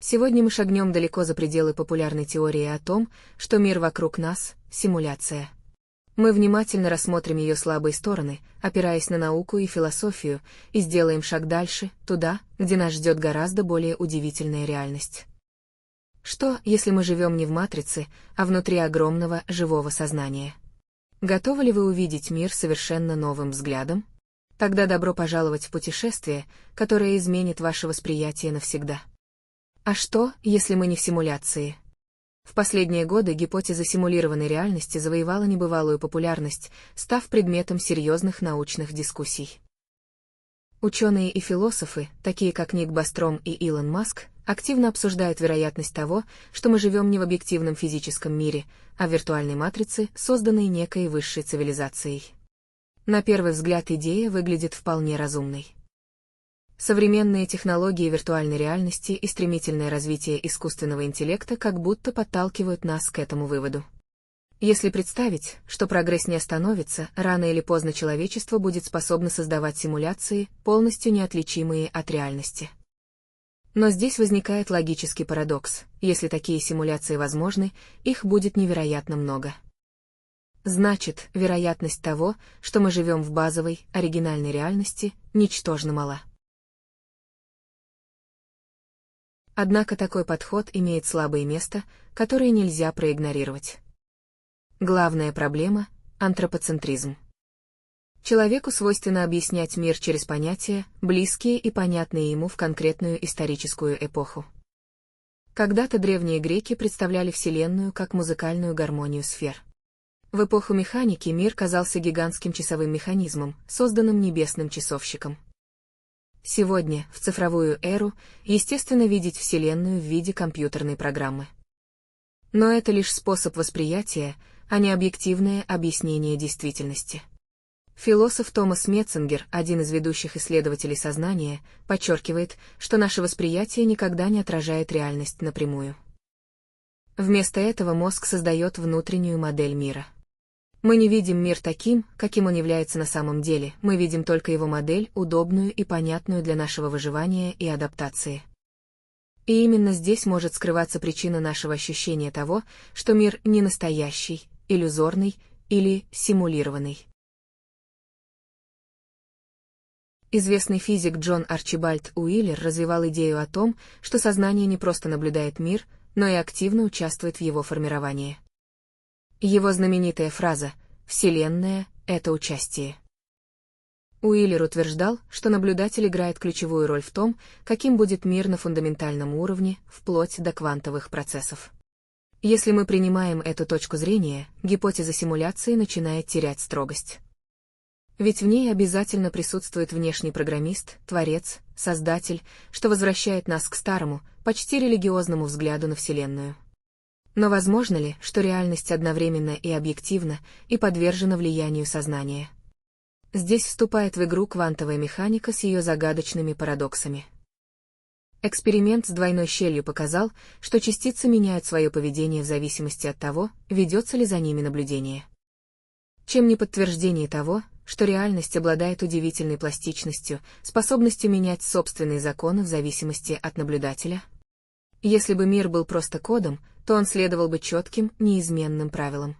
Сегодня мы шагнем далеко за пределы популярной теории о том, что мир вокруг нас — симуляция. Мы внимательно рассмотрим ее слабые стороны, опираясь на науку и философию, и сделаем шаг дальше, туда, где нас ждет гораздо более удивительная реальность. Что, если мы живем не в матрице, а внутри огромного живого сознания? Готовы ли вы увидеть мир совершенно новым взглядом? Тогда добро пожаловать в путешествие, которое изменит ваше восприятие навсегда. А что, если мы не в симуляции? В последние годы гипотеза симулированной реальности завоевала небывалую популярность, став предметом серьезных научных дискуссий. Ученые и философы, такие как Ник Бостром и Илон Маск, активно обсуждают вероятность того, что мы живем не в объективном физическом мире, а в виртуальной матрице, созданной некой высшей цивилизацией. На первый взгляд идея выглядит вполне разумной. Современные технологии виртуальной реальности и стремительное развитие искусственного интеллекта как будто подталкивают нас к этому выводу. Если представить, что прогресс не остановится, рано или поздно человечество будет способно создавать симуляции, полностью неотличимые от реальности. Но здесь возникает логический парадокс: если такие симуляции возможны, их будет невероятно много. Значит, вероятность того, что мы живем в базовой, оригинальной реальности, ничтожно мала. Однако такой подход имеет слабое место, которое нельзя проигнорировать. Главная проблема — антропоцентризм. Человеку свойственно объяснять мир через понятия, близкие и понятные ему в конкретную историческую эпоху. Когда-то древние греки представляли Вселенную как музыкальную гармонию сфер. В эпоху механики мир казался гигантским часовым механизмом, созданным небесным часовщиком. Сегодня, в цифровую эру, естественно видеть Вселенную в виде компьютерной программы. Но это лишь способ восприятия, а не объективное объяснение действительности. Философ Томас Метцингер, один из ведущих исследователей сознания, подчеркивает, что наше восприятие никогда не отражает реальность напрямую. Вместо этого мозг создает внутреннюю модель мира. Мы не видим мир таким, каким он является на самом деле, мы видим только его модель, удобную и понятную для нашего выживания и адаптации. И именно здесь может скрываться причина нашего ощущения того, что мир не настоящий, иллюзорный или симулированный. Известный физик Джон Арчибальд Уиллер развивал идею о том, что сознание не просто наблюдает мир, но и активно участвует в его формировании. Его знаменитая фраза «Вселенная — это участие». Уиллер утверждал, что наблюдатель играет ключевую роль в том, каким будет мир на фундаментальном уровне, вплоть до квантовых процессов. Если мы принимаем эту точку зрения, гипотеза симуляции начинает терять строгость. Ведь в ней обязательно присутствует внешний программист, творец, создатель, что возвращает нас к старому, почти религиозному взгляду на Вселенную. Но возможно ли, что реальность одновременно и объективна, и подвержена влиянию сознания? Здесь вступает в игру квантовая механика с ее загадочными парадоксами. Эксперимент с двойной щелью показал, что частицы меняют свое поведение в зависимости от того, ведется ли за ними наблюдение. Чем не подтверждение того, что реальность обладает удивительной пластичностью, способностью менять собственные законы в зависимости от наблюдателя? Если бы мир был просто кодом, то он следовал бы четким, неизменным правилам.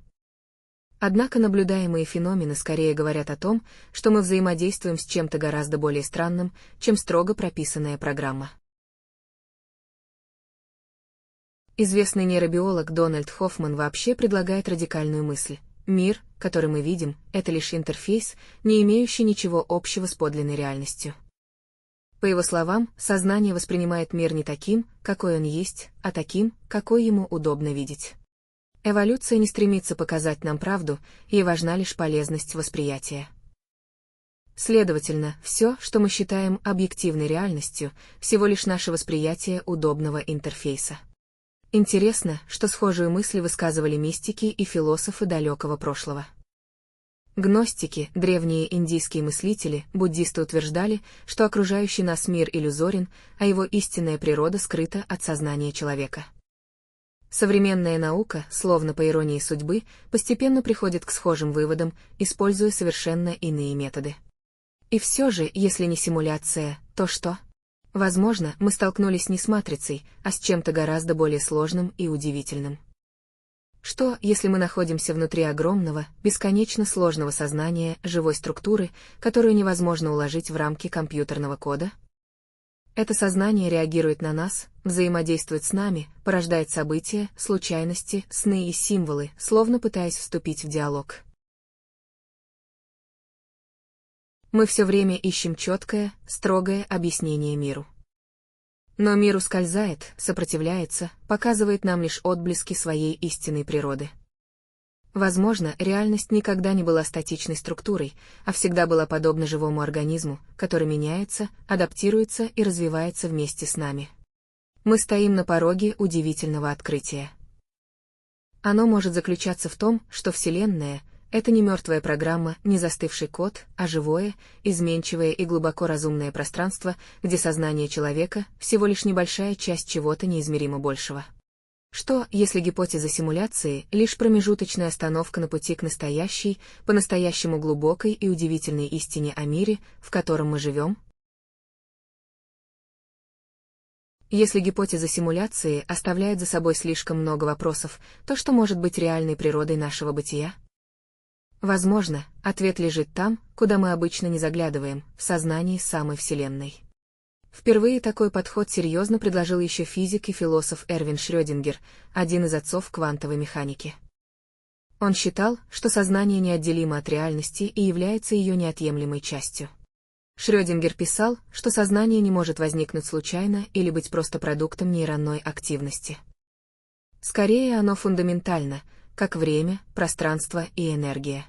Однако наблюдаемые феномены скорее говорят о том, что мы взаимодействуем с чем-то гораздо более странным, чем строго прописанная программа. Известный нейробиолог Дональд Хоффман вообще предлагает радикальную мысль: мир, который мы видим, это лишь интерфейс, не имеющий ничего общего с подлинной реальностью. По его словам, сознание воспринимает мир не таким, какой он есть, а таким, какой ему удобно видеть. Эволюция не стремится показать нам правду, ей важна лишь полезность восприятия. Следовательно, все, что мы считаем объективной реальностью, всего лишь наше восприятие удобного интерфейса. Интересно, что схожую мысль высказывали мистики и философы далекого прошлого. Гностики, древние индийские мыслители, буддисты утверждали, что окружающий нас мир иллюзорен, а его истинная природа скрыта от сознания человека. Современная наука, словно по иронии судьбы, постепенно приходит к схожим выводам, используя совершенно иные методы. И все же, если не симуляция, то что? Возможно, мы столкнулись не с матрицей, а с чем-то гораздо более сложным и удивительным. Что, если мы находимся внутри огромного, бесконечно сложного сознания живой структуры, которую невозможно уложить в рамки компьютерного кода? Это сознание реагирует на нас, взаимодействует с нами, порождает события, случайности, сны и символы, словно пытаясь вступить в диалог. Мы все время ищем четкое, строгое объяснение миру. Но мир ускользает, сопротивляется, показывает нам лишь отблески своей истинной природы. Возможно, реальность никогда не была статичной структурой, а всегда была подобна живому организму, который меняется, адаптируется и развивается вместе с нами. Мы стоим на пороге удивительного открытия. Оно может заключаться в том, что Вселенная — это не мертвая программа, не застывший код, а живое, изменчивое и глубоко разумное пространство, где сознание человека — всего лишь небольшая часть чего-то неизмеримо большего. Что, если гипотеза симуляции — лишь промежуточная остановка на пути к настоящей, по-настоящему глубокой и удивительной истине о мире, в котором мы живем? Если гипотеза симуляции оставляет за собой слишком много вопросов, то что может быть реальной природой нашего бытия? Возможно, ответ лежит там, куда мы обычно не заглядываем, в сознании самой Вселенной. Впервые такой подход серьезно предложил еще физик и философ Эрвин Шрёдингер, один из отцов квантовой механики. Он считал, что сознание неотделимо от реальности и является ее неотъемлемой частью. Шрёдингер писал, что сознание не может возникнуть случайно или быть просто продуктом нейронной активности. Скорее, оно фундаментально, как время, пространство и энергия.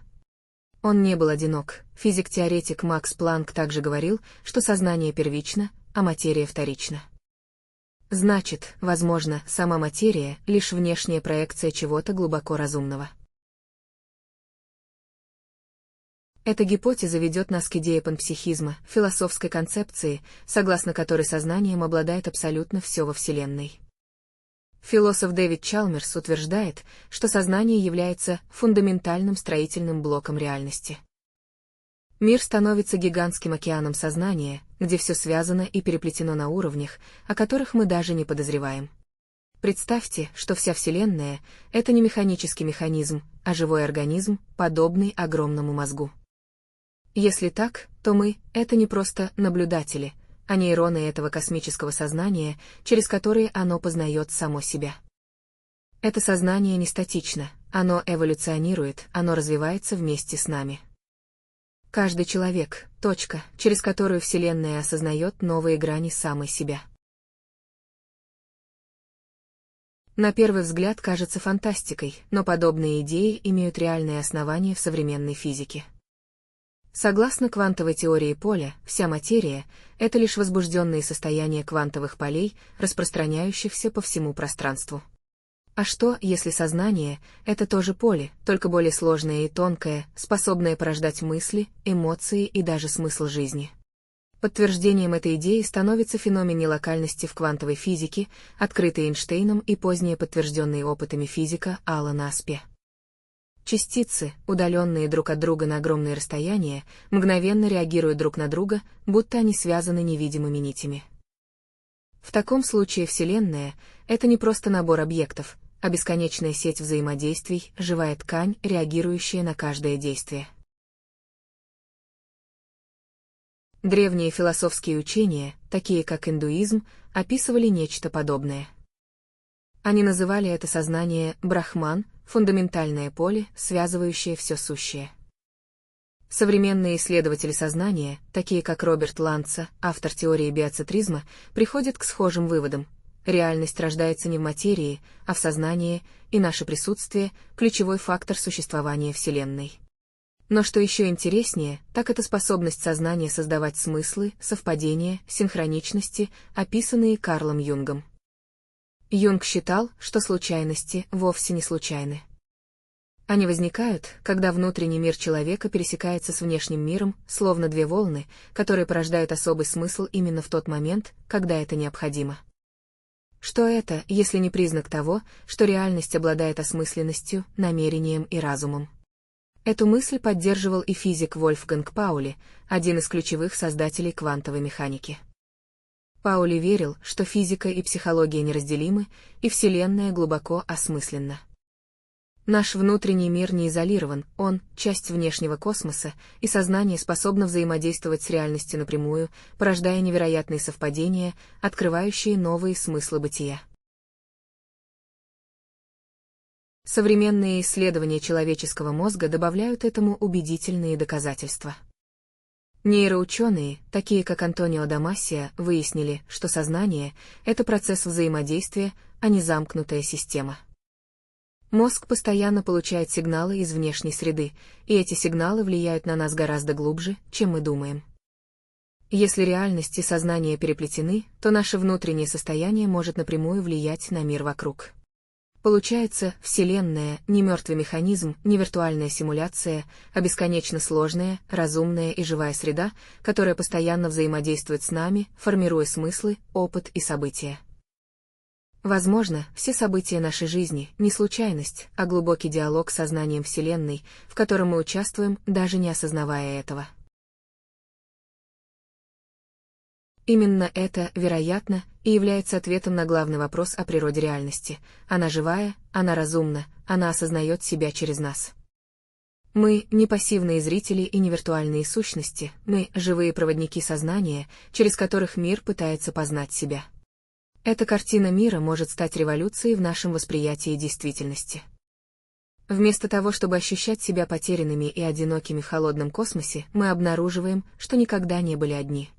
Он не был одинок. Физик-теоретик Макс Планк также говорил, что сознание первично, а материя вторична. Значит, возможно, сама материя — лишь внешняя проекция чего-то глубоко разумного. Эта гипотеза ведет нас к идее панпсихизма, философской концепции, согласно которой сознанием обладает абсолютно все во Вселенной. Философ Дэвид Чалмерс утверждает, что сознание является фундаментальным строительным блоком реальности. Мир становится гигантским океаном сознания, где все связано и переплетено на уровнях, о которых мы даже не подозреваем. Представьте, что вся Вселенная — это не механический механизм, а живой организм, подобный огромному мозгу. Если так, то мы — это не просто наблюдатели, а нейроны этого космического сознания, через которые оно познает само себя. Это сознание не статично, оно эволюционирует, оно развивается вместе с нами. Каждый человек — точка, через которую Вселенная осознает новые грани самой себя. На первый взгляд кажется фантастикой, но подобные идеи имеют реальные основания в современной физике. Согласно квантовой теории поля, вся материя — это лишь возбужденные состояния квантовых полей, распространяющихся по всему пространству. А что, если сознание — это тоже поле, только более сложное и тонкое, способное порождать мысли, эмоции и даже смысл жизни? Подтверждением этой идеи становится феномен нелокальности в квантовой физике, открытый Эйнштейном и позднее подтвержденный опытами физика Алана Аспе. Частицы, удаленные друг от друга на огромные расстояния, мгновенно реагируют друг на друга, будто они связаны невидимыми нитями. В таком случае Вселенная — это не просто набор объектов, а бесконечная сеть взаимодействий, живая ткань, реагирующая на каждое действие. Древние философские учения, такие как индуизм, описывали нечто подобное. Они называли это сознание Брахман, фундаментальное поле, связывающее все сущее. Современные исследователи сознания, такие как Роберт Ланца, автор теории биоцентризма, приходят к схожим выводам. Реальность рождается не в материи, а в сознании, и наше присутствие — ключевой фактор существования Вселенной. Но что еще интереснее, так это способность сознания создавать смыслы, совпадения, синхроничности, описанные Карлом Юнгом. Юнг считал, что случайности вовсе не случайны. Они возникают, когда внутренний мир человека пересекается с внешним миром, словно две волны, которые порождают особый смысл именно в тот момент, когда это необходимо. Что это, если не признак того, что реальность обладает осмысленностью, намерением и разумом? Эту мысль поддерживал и физик Вольфганг Паули, один из ключевых создателей квантовой механики. Паули верил, что физика и психология неразделимы, и Вселенная глубоко осмысленна. Наш внутренний мир не изолирован, он — часть внешнего космоса, и сознание способно взаимодействовать с реальностью напрямую, порождая невероятные совпадения, открывающие новые смыслы бытия. Современные исследования человеческого мозга добавляют этому убедительные доказательства. Нейроученые, такие как Антонио Дамассия, выяснили, что сознание — это процесс взаимодействия, а не замкнутая система. Мозг постоянно получает сигналы из внешней среды, и эти сигналы влияют на нас гораздо глубже, чем мы думаем. Если реальность и сознание переплетены, то наше внутреннее состояние может напрямую влиять на мир вокруг. Получается, Вселенная — не мертвый механизм, не виртуальная симуляция, а бесконечно сложная, разумная и живая среда, которая постоянно взаимодействует с нами, формируя смыслы, опыт и события. Возможно, все события нашей жизни — не случайность, а глубокий диалог с сознанием Вселенной, в котором мы участвуем, даже не осознавая этого. Именно это, вероятно, и является ответом на главный вопрос о природе реальности. Она живая, она разумна, она осознает себя через нас. Мы — не пассивные зрители и не виртуальные сущности, мы — живые проводники сознания, через которых мир пытается познать себя. Эта картина мира может стать революцией в нашем восприятии действительности. Вместо того, чтобы ощущать себя потерянными и одинокими в холодном космосе, мы обнаруживаем, что никогда не были одни.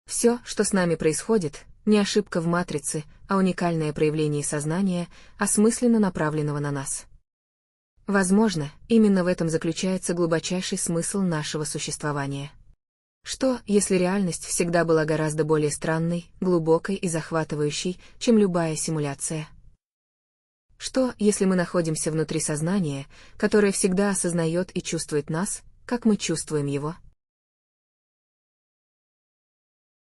Все, что с нами происходит, не ошибка в матрице, а уникальное проявление сознания, осмысленно направленного на нас. Возможно, именно в этом заключается глубочайший смысл нашего существования. Что, если реальность всегда была гораздо более странной, глубокой и захватывающей, чем любая симуляция? Что, если мы находимся внутри сознания, которое всегда осознает и чувствует нас, как мы чувствуем его?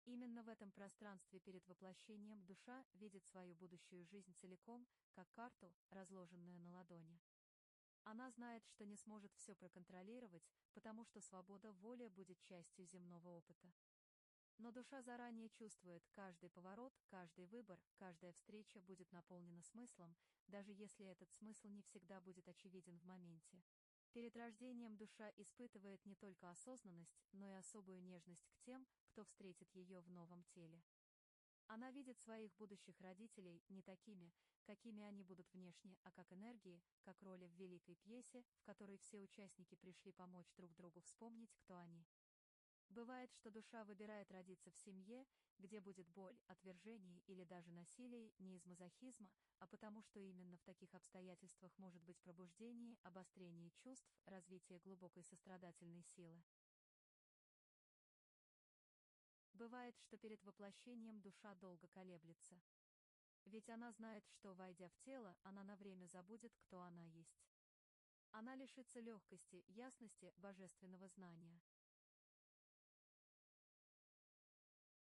Именно в этом пространстве перед воплощением душа видит свою будущую жизнь целиком, как карту, разложенную на ладони. Она знает, что не сможет все проконтролировать, потому что свобода воли будет частью земного опыта. Но душа заранее чувствует, каждый поворот, каждый выбор, каждая встреча будет наполнена смыслом, даже если этот смысл не всегда будет очевиден в моменте. Перед рождением душа испытывает не только осознанность, но и особую нежность к тем, кто встретит ее в новом теле. Она видит своих будущих родителей не такими, какими они будут внешне, а как энергии, как роли в великой пьесе, в которой все участники пришли помочь друг другу вспомнить, кто они. Бывает, что душа выбирает родиться в семье, где будет боль, отвержение или даже насилие, не из мазохизма, а потому что именно в таких обстоятельствах может быть пробуждение, обострение чувств, развитие глубокой сострадательной силы. Бывает, что перед воплощением душа долго колеблется. Ведь она знает, что, войдя в тело, она на время забудет, кто она есть. Она лишится легкости, ясности, божественного знания.